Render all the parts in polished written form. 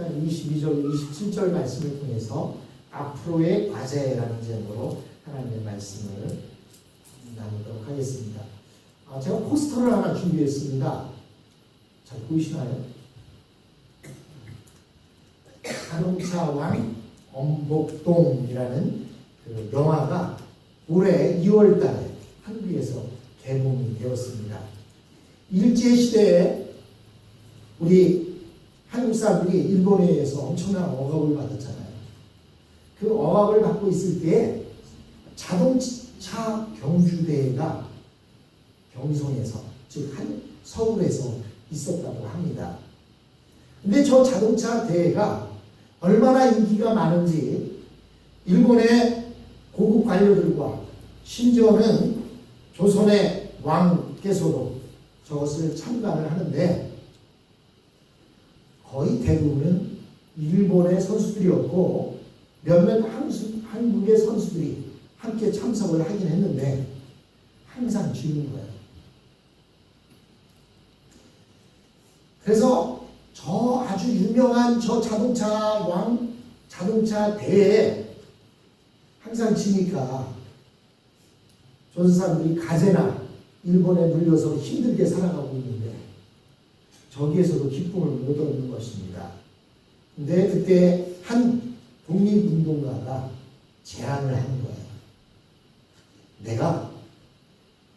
22절, 27절 말씀을 통해서 앞으로의 과제라는 제목으로 하나님의 말씀을 나누도록 하겠습니다. 제가 포스터를 하나 준비했습니다. 잘 보이시나요? 자동차 왕 엄복동이라는 그 영화가 올해 2월 달에 한국에서 개봉이 되었습니다. 일제시대에 우리 한국 사람들이 일본에 의해서 엄청난 억압을 받았잖아요. 그 억압을 받고 있을 때 자동차 경주대회가 경성에서, 즉 서울에서 있었다고 합니다. 근데 저 자동차 대회가 얼마나 인기가 많은지 일본의 고급 관료들과 심지어는 조선의 왕께서도 저것을 참관을 하는데 거의 대부분은 일본의 선수들이었고 몇몇 한국의 선수들이 함께 참석을 하긴 했는데 항상 지는 거예요. 그래서 저 아주 유명한 저 자동차 대회에 항상 지니까 조선 사람들이 가제나 일본에 물려서 힘들게 살아가고 있는데 저기에서도 기쁨을 못 얻는 것입니다. 근데 그때 한 독립운동가가 제안을 하는 거예요. 내가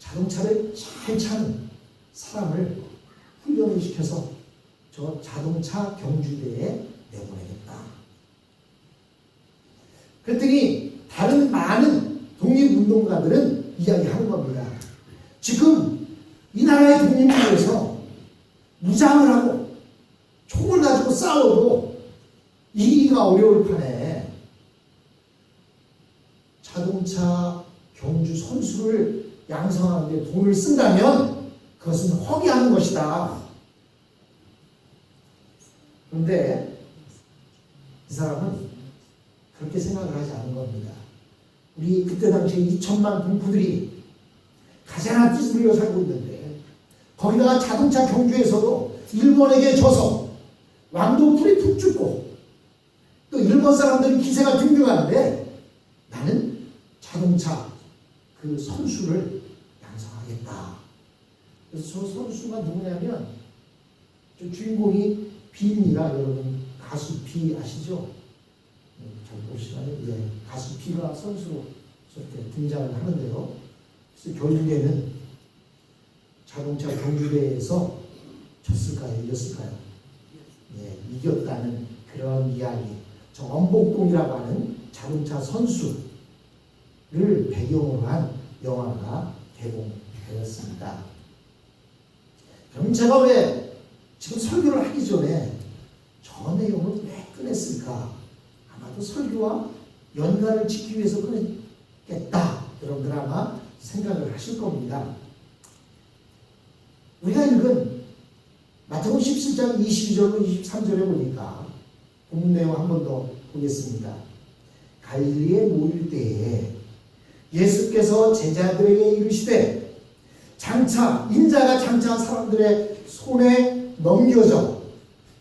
자동차를 잘 차는 사람을 훈련을 시켜서 저 자동차 경주대회에 내보내겠다. 그랬더니 다른 많은 독립운동가들은 이야기하는 겁니다. 지금 이 나라의 독립을 위해서 무장을 하고 총을 가지고 싸워도 이기기가 어려울 판에 자동차 경주 선수를 양성하는 데 돈을 쓴다면 그것은 허비하는 것이다. 그런데 이 사람은 그렇게 생각을 하지 않은 겁니다. 우리 그때 당시에 2천만 동포들이 가장 찢어져 살고 있는데 거기다가 자동차 경주에서도 일본에게 져서 왕도 불이 푹 죽고 또 일본 사람들이 기세가 등등한데 나는 자동차 그 선수를 양성하겠다. 그래서 저 선수가 누구냐면 저 주인공이 비입니다. 여러분 가수 비 아시죠? 잘 보시나요? 예, 가수 비가 선수로 저렇게 등장을 하는데요. 그래서 결국에는 자동차 경주대회에서 졌을까요? 이겼을까요? 예, 이겼다는 그런 이야기. 저 엄복동이라고 하는 자동차 선수를 배경으로 한 영화가 개봉되었습니다. 그럼 제가 왜 지금 설교를 하기 전에 저 내용을 왜 꺼냈을까? 아마도 설교와 연관을 짓기 위해서 꺼냈겠다. 여러분들 아마 생각을 하실 겁니다. 우리가 읽은 마태복음 17장 22절로 23절에 보니까 본문 내용 한 번 더 보겠습니다. 갈릴리에 모일 때에 예수께서 제자들에게 이르시되 인자가 장차 사람들의 손에 넘겨져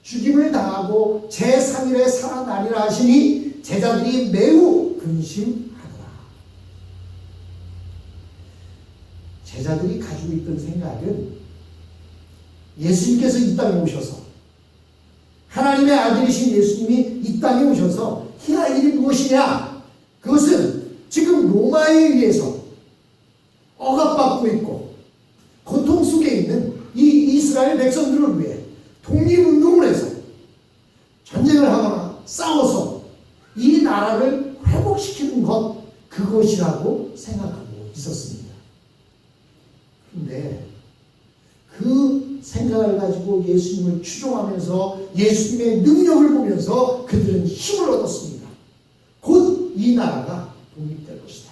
죽임을 당하고 제3일에 살아나리라 하시니 제자들이 매우 근심하더라. 제자들이 가지고 있던 생각은 예수님께서 이 땅에 오셔서 하나님의 아들이신 예수님이 이 땅에 오셔서 해야 할 일이 무엇이냐? 그것은 지금 로마에 의해서 억압받고 있고 고통 속에 있는 이 이스라엘 백성들을 위해 독립운동을 해서 전쟁을 하거나 싸워서 이 나라를 회복시키는 것, 그것이라고 생각하고 있었습니다. 그런데 그 생각을 가지고 예수님을 추종하면서 예수님의 능력을 보면서 그들은 힘을 얻었습니다. 곧 이 나라가 독립될 것이다.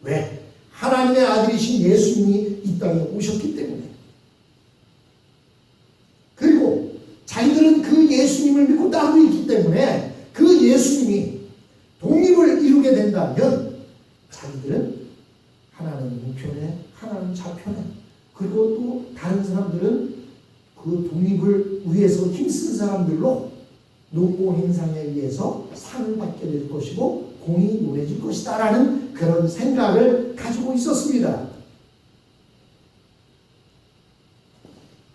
왜? 하나님의 아들이신 예수님이 이 땅에 오셨기 때문에. 그리고 자기들은 그 예수님을 믿고 따르고 있기 때문에 그 예수님이 독립을 이루게 된다면 자기들은 하나는 우편에 하나는 좌편에, 그리고 또 다른 사람들은 그 독립을 위해서 힘쓴 사람들로 농공 행상에 의해서 상을 받게 될 것이고 공이 논해질 것이다 라는 그런 생각을 가지고 있었습니다.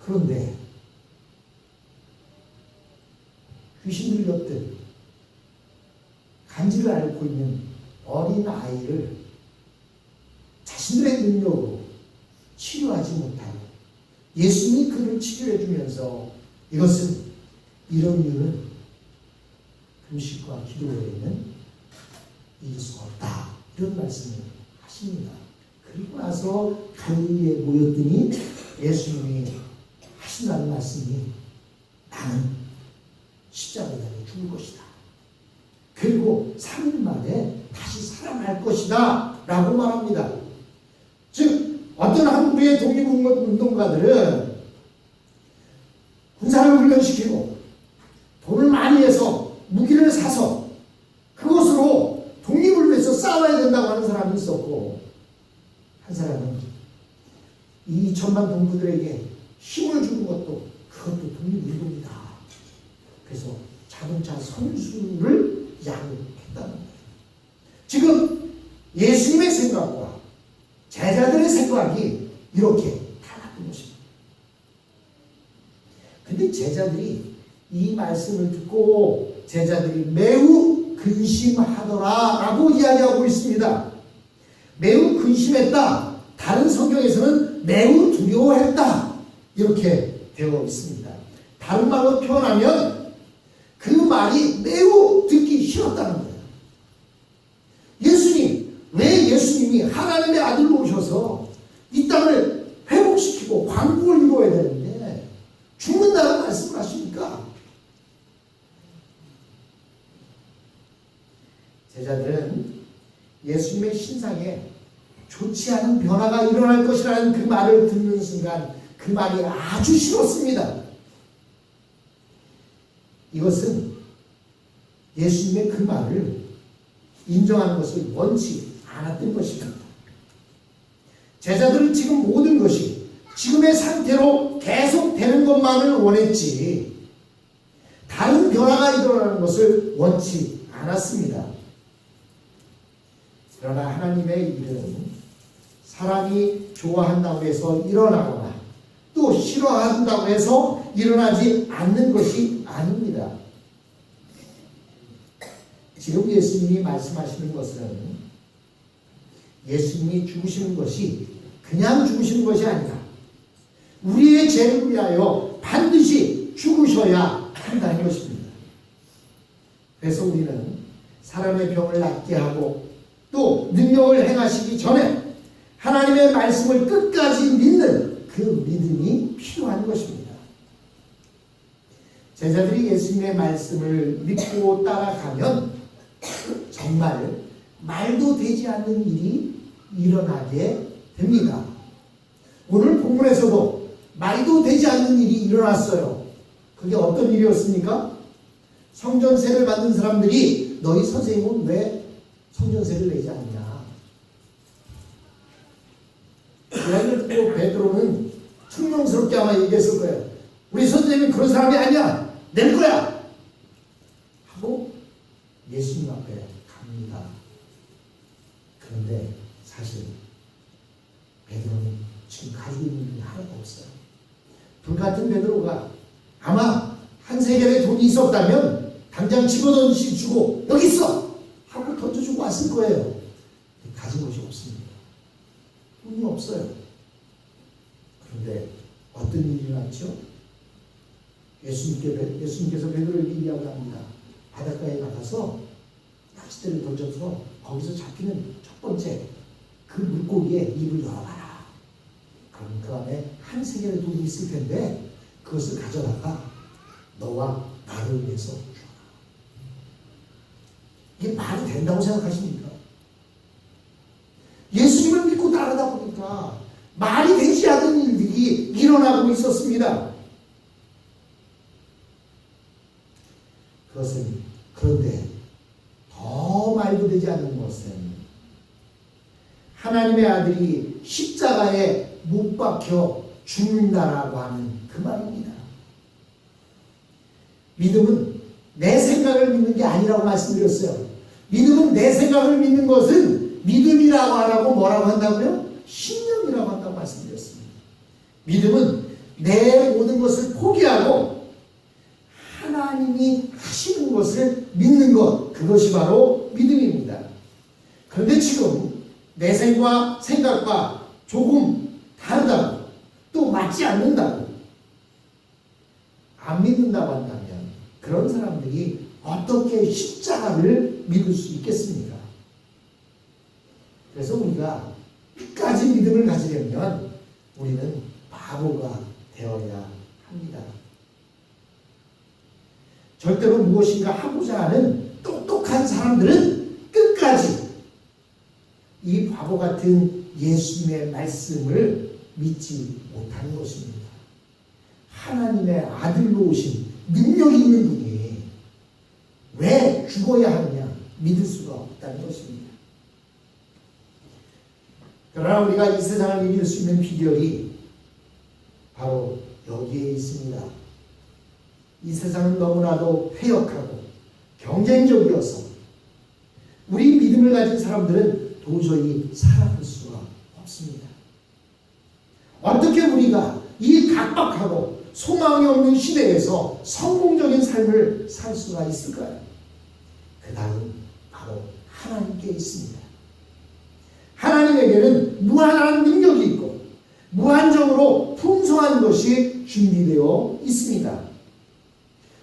그런데 귀신 들렸든 간지를 앓고 있는 어린 아이를 자신들의 능력으로 치료하지 못하고 예수님이 그를 치료해 주면서 이것은 이런 이유는 금식과 기도 외에는 이길 수가 없다, 이런 말씀을 하십니다. 그리고 나서 갈릴리에 모였더니 예수님이 하신다는 말씀이 나는 십자가에 죽을 것이다. 그리고 3일 만에 다시 살아날 것이다 라고 말합니다. 즉 어떤 한국의 독립운동가들은 군사를 훈련시키고 돈을 많이 해서 무기를 사서 그것으로 독립을 위해서 싸워야 된다고 하는 사람이 있었고, 한 사람은 이 2천만 동부들에게 힘을 주는 것도 그것도 독립운동이다. 그래서 자동차 선수를 양육했다는 거예요. 지금 예수님의 생각과 제자들의 생각이 이렇게 달랐던 것입니다. 근데 제자들이 이 말씀을 듣고 제자들이 매우 근심하더라 라고 이야기하고 있습니다. 매우 근심했다. 다른 성경에서는 매우 두려워했다. 이렇게 되어 있습니다. 다른 말로 표현하면 그 말이 매우 듣기 싫었다는 거예요. 왜 예수님이 하나님의 아들로 오셔서 이 땅을 회복시키고 광국을 이루어야 되는데 죽는다는 말씀을 하십니까? 제자들은 예수님의 신상에 좋지 않은 변화가 일어날 것이라는 그 말을 듣는 순간 그 말이 아주 싫었습니다. 이것은 예수님의 그 말을 인정하는 것을 원치 않았던 것입니다. 제자들은 지금 모든 것이 지금의 상태로 계속 되는 것만을 원했지 다른 변화가 일어나는 것을 원치 않았습니다. 그러나 하나님의 일은 사람이 좋아한다고 해서 일어나거나 또 싫어한다고 해서 일어나지 않는 것이 아닙니다. 지금 예수님이 말씀하시는 것은 예수님이 죽으시는 것이 그냥 죽으시는 것이 아니라 우리의 죄를 위하여 반드시 죽으셔야 한다는 것입니다. 그래서 우리는 사람의 병을 낫게 하고 또 능력을 행하시기 전에 하나님의 말씀을 끝까지 믿는 그 믿음이 필요한 것입니다. 제자들이 예수님의 말씀을 믿고 따라가면 정말 말도 되지 않는 일이 일어나게 됩니다. 오늘 본문에서도 말도 되지 않는 일이 일어났어요. 그게 어떤 일이었습니까? 성전세를 받는 사람들이 너희 선생님은 왜 성전세를 내지 않냐? 이야기를 듣고 베드로는 충명스럽게 아마 얘기했을 거예요. 우리 선생님은 그런 사람이 아니야. 낼 거야. 하고 예수님 앞에 갑니다. 그런데 사실 베드로는 지금 가지고 있는 게 하나도 없어요. 불같은 베드로가 아마 한 세겔의 돈이 있었다면 당장 집어던지 주고 여기 있어! 하고 던져주고 왔을 거예요. 가진 것이 없습니다. 돈이 없어요. 그런데 어떤 일이 일어났죠? 예수님께서 베드로에게 이야기합니다. 바닷가에 나가서 낚싯대를 던져서 거기서 잡히는 첫 번째 그 물고기의 입을 열어봐라. 그럼 그 안에 한 세겔의 돈이 있을 텐데 그것을 가져다가 너와 나를 위해서 주라. 이게 말이 된다고 생각하십니까? 예수님을 믿고 따르다 보니까 말이 되지 않는 일들이 일어나고 있었습니다. 그런데 더 말도 되지 않는 것은 하나님의 아들이 십자가에 못 박혀 죽는다라고 하는 그 말입니다. 믿음은 내 생각을 믿는 게 아니라고 말씀드렸어요. 믿음은 내 생각을 믿는 것은 믿음이라고 안 하고 뭐라고 한다고요? 신념이라고 한다고 말씀드렸습니다. 믿음은 내 모든 것을 포기하고 하나님이 하시는 것을 믿는 것, 그것이 바로 믿음입니다. 그런데 지금 내 생각과 조금 다르다고, 또 맞지 않는다고, 안 믿는다고 한다면 그런 사람들이 어떻게 십자가를 믿을 수 있겠습니까? 그래서 우리가 끝까지 믿음을 가지려면 우리는 바보가 되어야 합니다. 절대로 무엇인가 하고자 하는 똑똑한 사람들은 끝까지 이 바보 같은 예수님의 말씀을 믿지 못하는 것입니다. 하나님의 아들로 오신 능력 있는 분이 왜 죽어야 하느냐 믿을 수가 없다는 것입니다. 그러나 우리가 이 세상을 이길 수 있는 비결이 바로 여기에 있습니다. 이 세상은 너무나도 패역하고 경쟁적이어서 우리 믿음을 가진 사람들은 도저히 살아갈 수가 없습니다. 어떻게 우리가 이 각박하고 소망이 없는 시대에서 성공적인 삶을 살 수가 있을까요? 그 다음 바로 하나님께 있습니다. 하나님에게는 무한한 능력이 있고 무한적으로 풍성한 것이 준비되어 있습니다.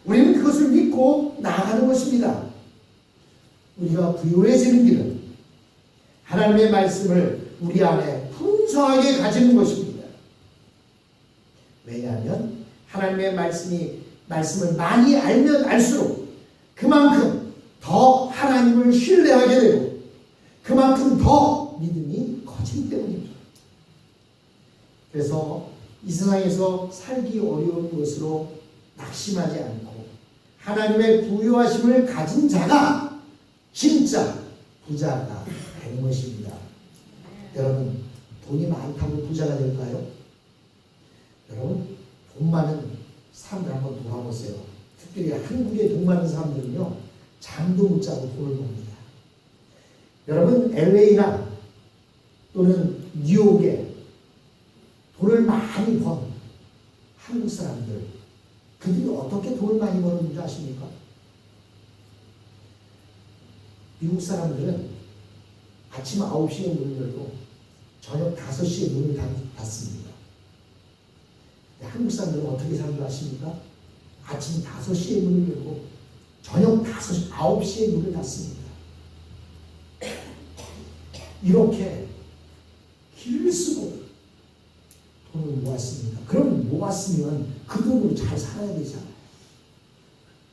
우리는 그것을 믿고 나아가는 것입니다. 우리가 부유해지는 길은 하나님의 말씀을 우리 안에 풍성하게 가지는 것입니다. 왜냐하면 하나님의 말씀을 많이 알면 알수록 그만큼 더 하나님을 신뢰하게 되고 그만큼 더 믿음이 커지기 때문입니다. 그래서 이 세상에서 살기 어려운 것으로 낙심하지 않고 하나님의 부유하심을 가진 자가 진짜 부자가 되는 것입니다. 여러분, 돈이 많다고 부자가 될까요? 여러분, 돈 많은 사람들 한번 돌아보세요. 특별히 한국에 돈 많은 사람들은요, 잠도 못 자고 돈을 법니다. 여러분, LA나 또는 뉴욕에 돈을 많이 번 한국 사람들, 그들이 어떻게 돈을 많이 버는 줄 아십니까? 미국 사람들은 아침 9시에 문을 열고 저녁 5시에 문을 닫습니다. 한국 사람들은 어떻게 사는 줄 아십니까? 아침 5시에 문을 열고 저녁 9시에 문을 닫습니다. 이렇게 길을 쓰고 돈을 모았습니다. 그럼 모았으면 그 돈으로 잘 살아야 되잖아요.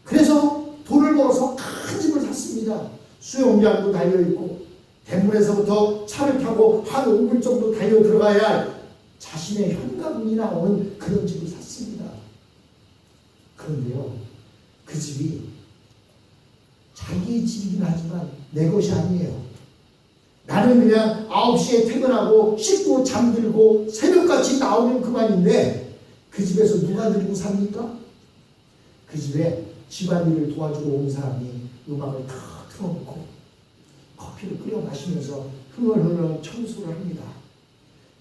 그래서 돈을 벌어서 큰 집을 샀습니다. 수영장도 달려있고 대문에서부터 차를 타고 한 5분 정도 달려 들어가야 자신의 현관문이 나오는 그런 집을 샀습니다. 그런데요, 그 집이 자기 집이긴 하지만 내 것이 아니에요. 나는 그냥 9시에 퇴근하고 씻고 잠들고 새벽같이 나오면 그만인데 그 집에서 누가 들고 삽니까? 그 집에 집안일을 도와주러 온 사람이 음악을 다 틀어놓고 커피를 끓여 마시면서 흥얼흥얼 청소를 합니다.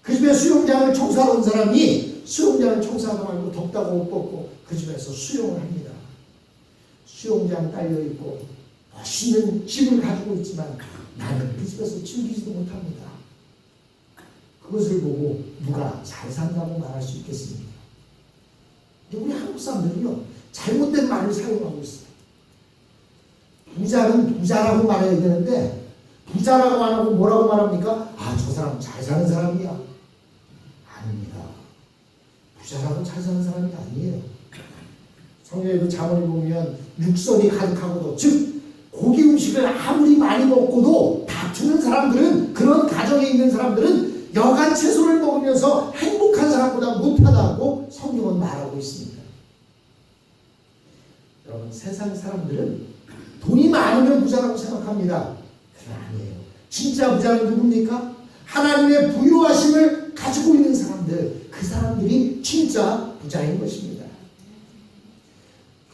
그 집에 수영장을 청소하러 온 사람이 수영장을 청소하다 말고 덥다고 옷 벗고 그 집에서 수영을 합니다. 수영장 딸려있고 멋있는 집을 가지고 있지만 나는 그 집에서 즐기지도 못합니다. 그것을 보고 누가 잘 산다고 말할 수 있겠습니까? 우리 한국 사람들은요, 잘못된 말을 사용하고 있어요. 부자는 부자라고 말해야 되는데 부자라고 안 하고 뭐라고 말합니까? 아, 저 사람 잘 사는 사람이야. 아닙니다. 부자라고 잘 사는 사람이 아니에요. 성경에도 잠언을 보면 육선이 가득하고도, 즉 고기 음식을 아무리 많이 먹고도 다투는 사람들은, 그런 가정에 있는 사람들은 여간 채소를 먹으면서 행복한 사람보다 못하다고 성경은 말하고 있습니다. 여러분, 세상 사람들은 돈이 많으면 부자라고 생각합니다. 그건 아니에요. 진짜 부자는 누굽니까? 하나님의 부유하심을 가지고 있는 사람들, 그 사람들이 진짜 부자인 것입니다.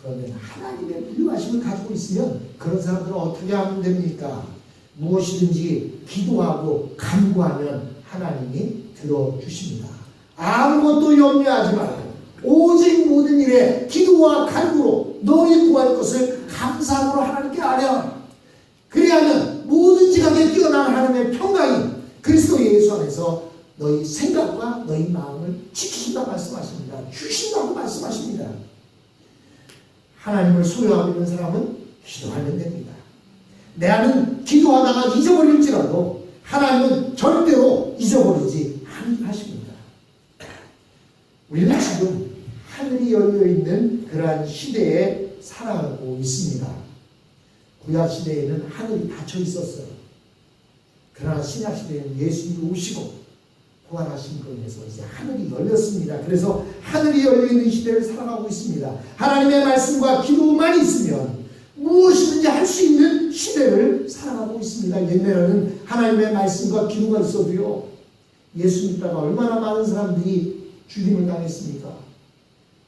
그러면 하나님의 불량하심을 가지고 있으면 그런 사람들은 어떻게 하면 됩니까? 무엇이든지 기도하고 간구하면 하나님이 들어주십니다. 아무것도 염려하지 말고 오직 모든 일에 기도와 간구로 너희 구할 것을 감사함으로 하나님께 아뢰어. 그리하면 모든 지각에 뛰어난 하나님의 평강이 그리스도 예수 안에서 너희 생각과 너희 마음을 지키신다고 말씀하십니다. 주신다고 말씀하십니다. 하나님을 소유하고 있는 사람은 기도하면 됩니다. 내 안은 기도하다가 잊어버릴지라도 하나님은 절대로 잊어버리지 않으십니다. 우리는 지금 하늘이 열려있는 그러한 시대에 살아가고 있습니다. 구약시대에는 하늘이 닫혀 있었어요. 그러나 신약시대에는 예수님이 오시고 부활하신 것으로 인해서 이제 하늘이 열렸습니다. 그래서 하늘이 열려있는 시대를 살아가고 있습니다. 하나님의 말씀과 기도만 있으면 무엇이든지 할 수 있는 시대를 살아가고 있습니다. 옛날에는 하나님의 말씀과 기도가 있어도요, 예수 믿다가 얼마나 많은 사람들이 죽임을 당했습니까?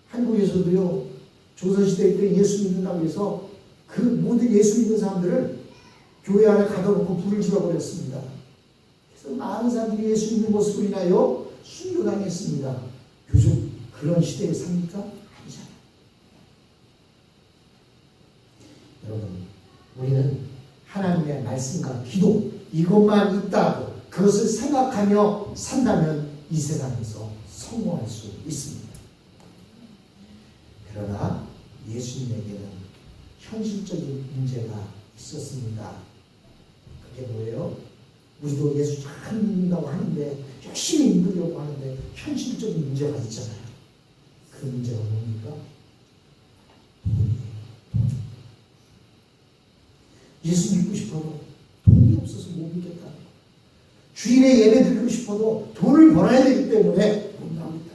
한국에서도요, 조선시대 때 예수 믿는다고 해서 그 모든 예수 믿는 사람들을 교회 안에 가둬놓고 불을 지어버렸습니다. 그래서 많은 사람들이 예수 믿는 모습으로 인하여 순교당했습니다. 요즘 그런 시대에 삽니까? 아니잖아요. 여러분, 우리는 하나님의 말씀과 기도 이것만 있다고 그것을 생각하며 산다면 이 세상에서 성공할 수 있습니다. 그러나 예수님에게는 현실적인 문제가 있었습니다. 그게 뭐예요? 우리도 예수 잘 믿는다고 하는데, 열심히 믿으려고 하는데 현실적인 문제가 있잖아요. 그 문제가 뭡니까? 돈이에요. 예수 믿고 싶어도 돈이 없어서 못 믿겠다. 주일에 예배 드리고 싶어도 돈을 벌어야 되기 때문에 못 나오겠다.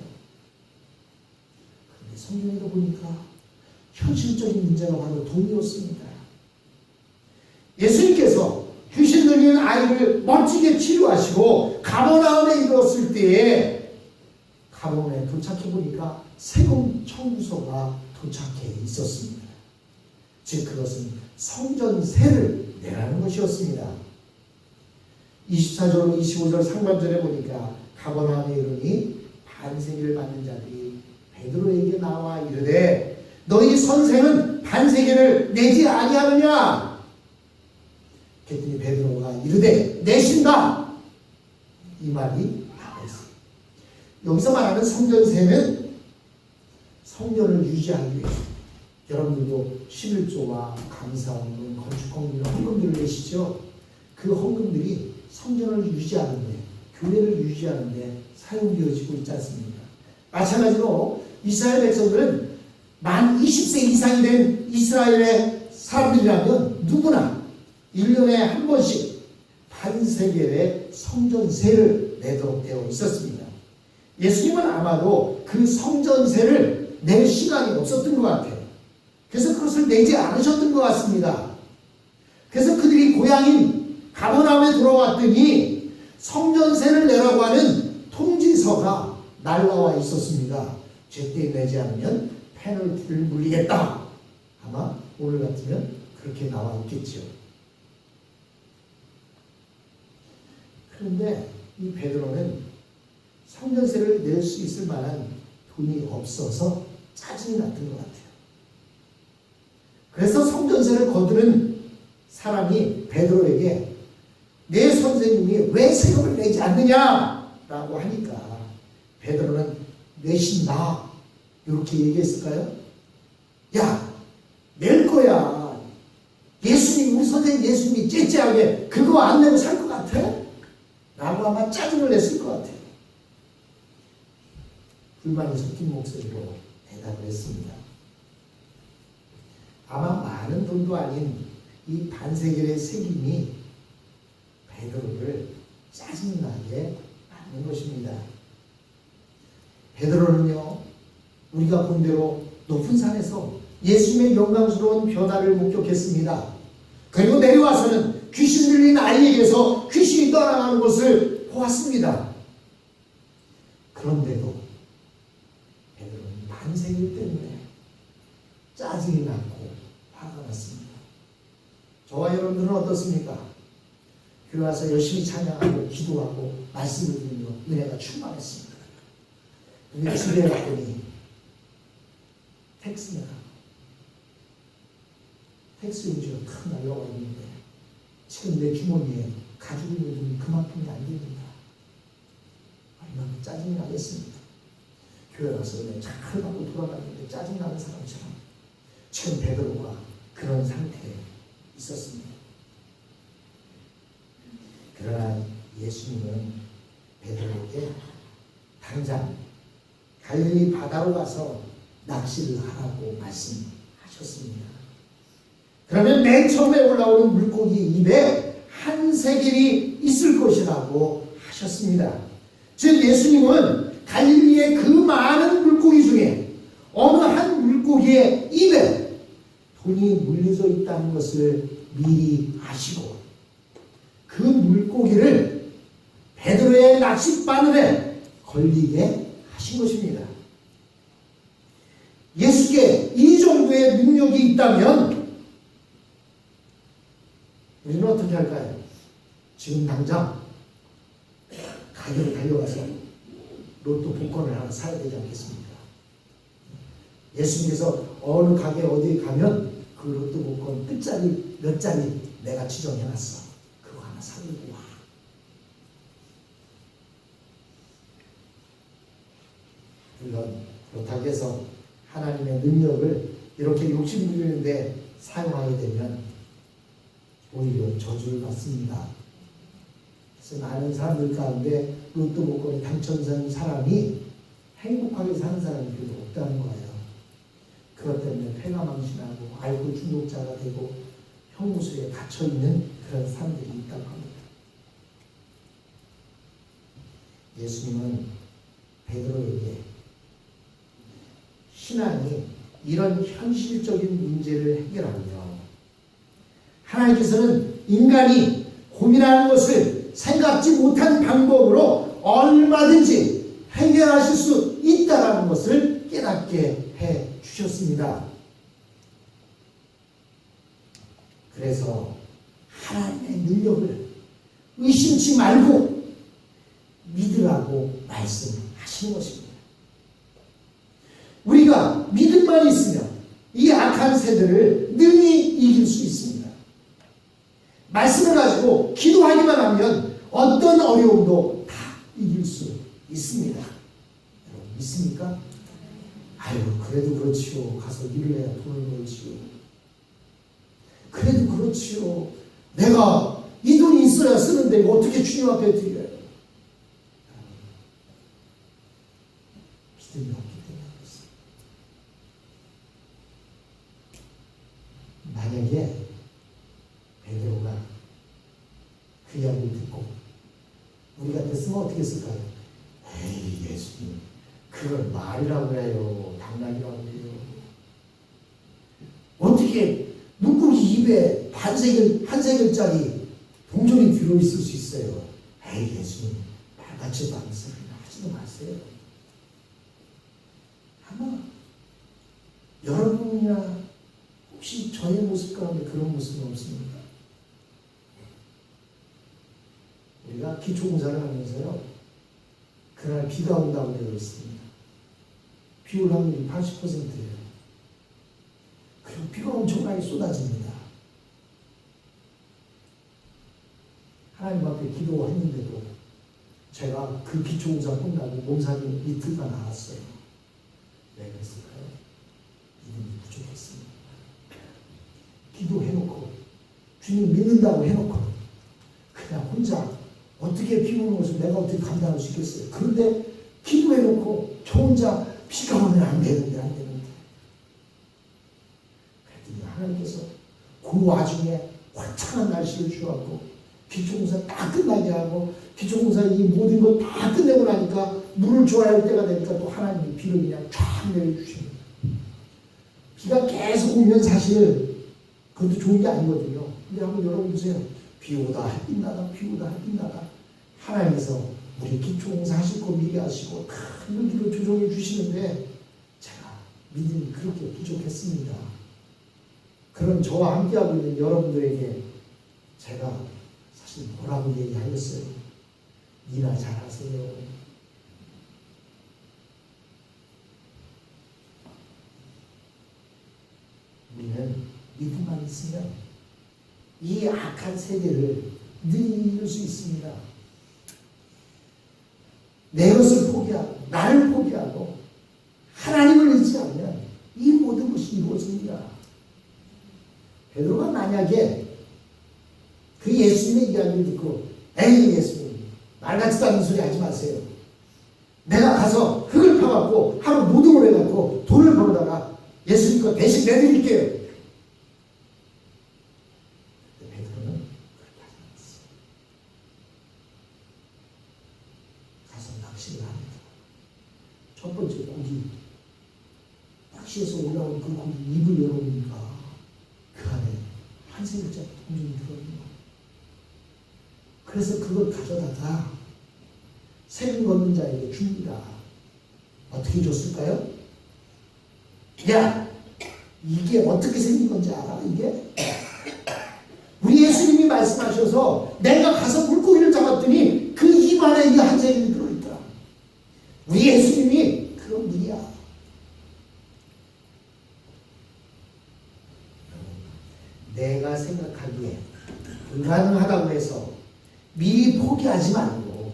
그런데 성경에도 보니까 현실적인 문제가 바로 돈이었습니다. 예수님께서 귀신 들리는 아이를 멋지게 치료하시고 가버나움에 이르렀을 때에 가버나움에 도착해 보니까 세금 청구서가 도착해 있었습니다. 즉 그것은 성전세를 내라는 것이었습니다. 24절 25절 상반절에 보니까 가버나움에 이르니 반세기를 받는 자들이 베드로에게 나와 이르되 너희 선생은 반세기를 내지 아니하느냐? 그랬더니 베드로가 이르되 내신다. 이 말이 나와 있습니다. 여기서 말하는 성전세는 성전을 유지하기 위해서 여러분들도 11조와 감사헌금, 건축헌금 이런 헌금들을 내시죠. 그 헌금들이 성전을 유지하는데, 교회를 유지하는데 사용되어지고 있지 않습니까? 마찬가지로 이스라엘 백성들은 만 20세 이상이 된 이스라엘의 사람들이라면 누구나 1년에 한 번씩 반세겔의 성전세를 내도록 되어 있었습니다. 예수님은 아마도 그 성전세를 낼 시간이 없었던 것 같아요. 그래서 그것을 내지 않으셨던 것 같습니다. 그래서 그들이 고향인 가버나움에 돌아왔더니 성전세를 내라고 하는 통지서가 날라와 있었습니다. 제때 내지 않으면 페널티를 물리겠다. 아마 오늘 같으면 그렇게 나와 있겠죠. 그런데 이 베드로는 성전세를 낼 수 있을 만한 돈이 없어서 짜증이 났던 것 같아요. 그래서 성전세를 거두는 사람이 베드로에게 내 선생님이 왜 세금을 내지 않느냐라고 하니까 베드로는 내신다 이렇게 얘기했을까요? 야, 낼 거야. 예수님, 우리 선생님 예수님이 째째하게 그거 안 내고 살 것 같아? 라고 아마 짜증을 냈을 것 같아요. 불만이 섞인 목소리로 대답을 했습니다. 아마 많은 돈도 아닌 이 반세겔의 세금이 베드로를 짜증나게 만든 것입니다. 베드로는요, 우리가 본 대로 높은 산에서 예수님의 영광스러운 변화를 목격했습니다. 그리고 내려와서는 귀신 들린 아이에게서 귀신이 떠나가는 것을 보았습니다. 그런데도 베드로는 반세겔 때문에 짜증이 났고 화가 났습니다. 저와 여러분들은 어떻습니까? 교회 와서 열심히 찬양하고 기도하고 말씀을 드리며 은혜가 충만했습니다. 근데 집에 갔더니 텍스 용지가 큰 날라와 있는데 지금 내 주머니에 가지고 있는 돈이 그만큼이 안 됩니다. 얼마나 짜증이 나겠습니까? 교회 가서 은혜 잘 받고 돌아가는데 짜증나는 사람처럼 지금 베드로가 그런 상태에 있었습니다. 그러나 예수님은 베드로에게 당장 갈릴리 바다로 가서 낚시를 하라고 말씀하셨습니다. 그러면 맨 처음에 올라오는 물고기 입에 한 세겔이 있을 것이라고 하셨습니다. 즉 예수님은 갈릴리의 그 많은 물고기 중에 어느 한 물고기의 입에 돈이 물려져 있다는 것을 미리 아시고 그 물고기를 베드로의 낚싯바늘에 걸리게 하신 것입니다. 예수께 이 정도의 능력이 있다면 우리는 어떻게 할까요? 지금 당장 가게로 달려가서 로또 복권을 하나 사야 되지 않겠습니까? 예수님께서 어느 가게 어디에 가면 그 로또 복권 끝자리 몇 자리 내가 지정해놨어. 그거 하나 사들고 와. 물론 그렇다고 해서 하나님의 능력을 이렇게 욕심부리는데 사용하게 되면 오히려 저주를 받습니다. 그래서 많은 사람들 가운데 로또 복권에 당첨된 사람이 행복하게 사는 사람이 별로 없다는 거예요. 그것 때문에 폐가망신하고 알코올 중독자가 되고 형무소에 갇혀있는 그런 사람들이 있다고 합니다. 예수님은 베드로에게 신앙이 이런 현실적인 문제를 해결하며 하나님께서는 인간이 고민하는 것을 생각지 못한 방법으로 얼마든지 해결하실 수 있다는 것을 깨닫게 해 주셨습니다. 그래서 하나님의 능력을 의심치 말고 믿으라고 말씀하시는 것입니다. 우리가 믿음만 있으면 이 악한 세대를 능히 이길 수 있습니다. 말씀을 가지고 기도하기만 하면 어떤 어려움도 다 이길 수 있습니다. 여러분 믿습니까? 아유 그래도 그렇지요. 가서 일을 해야 돈을 벌지요. 그래도 그렇지요. 내가 이 돈이 있어야 쓰는데 어떻게 주님 앞에 드려요? 믿음이 없기 때문에 그렇습니다. 만약에 베드로가 그 이야기를 듣고 우리 같았으면 어떻게 했을까요? 에이 예수님 그걸 말이라고 해요. 당나귀라고 해요. 어떻게 물고기 입에 한 세겔짜리 동전이 들어있을 수 있어요? 에이 예수님 말같지도 않은 소리는 하지도 마세요. 아마 여러분이나 혹시 저의 모습 가운데 그런 모습은 없습니까? 우리가 기초공사를 하면서요 그날 비가 온다고 되어 있습니다. 비 올 확률이 80%예요. 그리고 비가 엄청나게 쏟아집니다. 하나님 앞에 기도했는데도 제가 그 기초공사 끝나고 몸살이 이틀가 나왔어요. 왜 그랬을까요? 믿음이 부족했습니다. 기도해놓고 주님 믿는다고 해놓고 그냥 혼자 어떻게 비 오는 것을 내가 어떻게 감당할 수 있겠어요? 그런데 기도해놓고 저 혼자 비가 오면 안 되는데 그랬더니 하나님께서 그 와중에 화창한 날씨를 주었고 기초공사 다 끝나게 하고 기초공사 이 모든 것 다 끝내고 나니까 물을 줘야 할 때가 되니까 또 하나님이 비를 그냥 쫙 내려주십니다. 비가 계속 오면 사실 그것도 좋은 게 아니거든요. 근데 한번 여러분 보세요. 비 오다 햇빛 나다 비 오다 햇빛 나다 하나님께서 우리 기초공사 하실 거 미리 하시고 큰 비로 조정해 주시는데 제가 믿음이 그렇게 부족했습니다. 그런 저와 함께하고 있는 여러분들에게 제가 사실 뭐라고 얘기하겠어요? 니나 잘하세요. 우리는 믿음만 있으면 이 악한 세계를 능히 이길 수 있습니다. 내 것을 포기하고 나를 포기하고 하나님을 의지하면 이 모든 것이 이루어집니다. 베드로가 만약에 그 예수님의 이야기를 듣고 에이 예수님 말 같지도 않은 소리 하지 마세요. 내가 가서 흙을 파갖고 하루 노동을 해갖고 돈을 벌어다가 예수님 거 대신 내드릴게요. 베드로는 그렇게 하지 않았어요. 가서 낚시를 합니다. 첫 번째 고기, 낚시에서 올라온 그 고기 입을 열어보니까 그 안에 한 세일짜리 동전이 들어있는 거예요. 그래서 그걸 가져다가 세금 걷는 자에게 줍니다. 어떻게 줬을까요? 야, 이게 어떻게 생긴 건지 알아? 이게? 우리 예수님이 말씀하셔서 내가 가서 물고기를 잡았더니 그 입 안에 이게 한 세일이 들어있더라. 우리 예수님이 그런 분이야. 내가 생각하기에 불가능하다고 해서 미리 포기하지 말고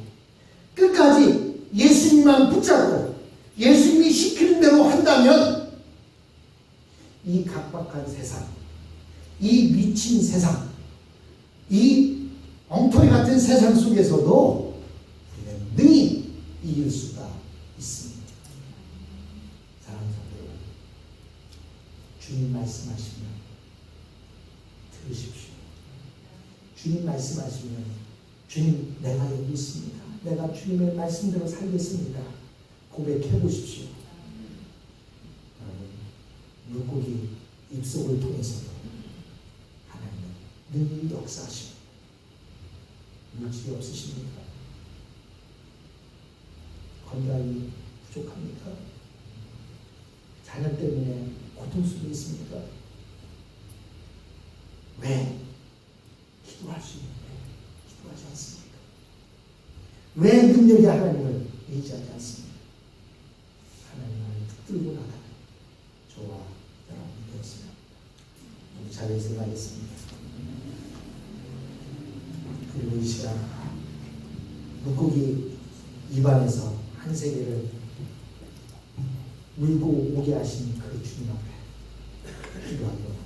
끝까지 예수님만 붙잡고 예수님이 시키는 대로 한다면 이 각박한 세상, 이 미친 세상, 이 엉터리 같은 세상 속에서도 우리는 능히 이길 수가 있습니다. 사랑하는 성도 여러분, 주님 말씀하시면 들으십시오. 주님 말씀하시면 주님 내가 여기 있습니다. 내가 주님의 말씀대로 살겠습니다. 고백해 보십시오. 물고기 입속을 통해서도 하나님은 능히 역사하시고 물질이 없으십니까? 건강이 부족합니까? 자녀 때문에 고통 속에 있습니까? 왜 기도할 수 있는데 기도하지 않습니까? 왜 능력의 하나님을 의지하지 않습니까? 하나님을 붙들고 나가는 저와 여러분이 되었으면 우리 자리에서 가겠습니다. 그리고 이 시간 물고기 입안에서 한 세계를 물고 오게 하신 그 주님 앞에 기도하기 원합니다.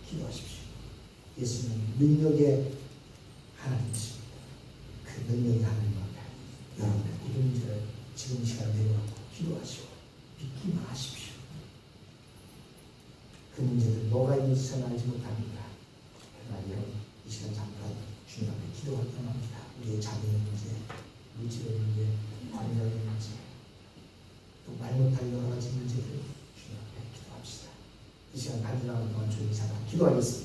기도하십시오. 예수님은 능력의 하나님이십니다. 그 능력의 하나님 앞에 여러분의 모든 문제를 지금 이 시간 내려놓고 기도하시고 믿기만 하십시오. 그 문제들 뭐가 있는지 저는 알지 못합니다. 그러나 여러분 이 시간 잠깐 주님 앞에 기도하기 원합니다. 우리의 자녀의 문제, 물질의 문제, 건강의 문제, 또 말 못할 여러 가지 문제들 주님 앞에 기도합시다. 이 시간 간절한 동안 조용히 잠깐 기도하겠습니다.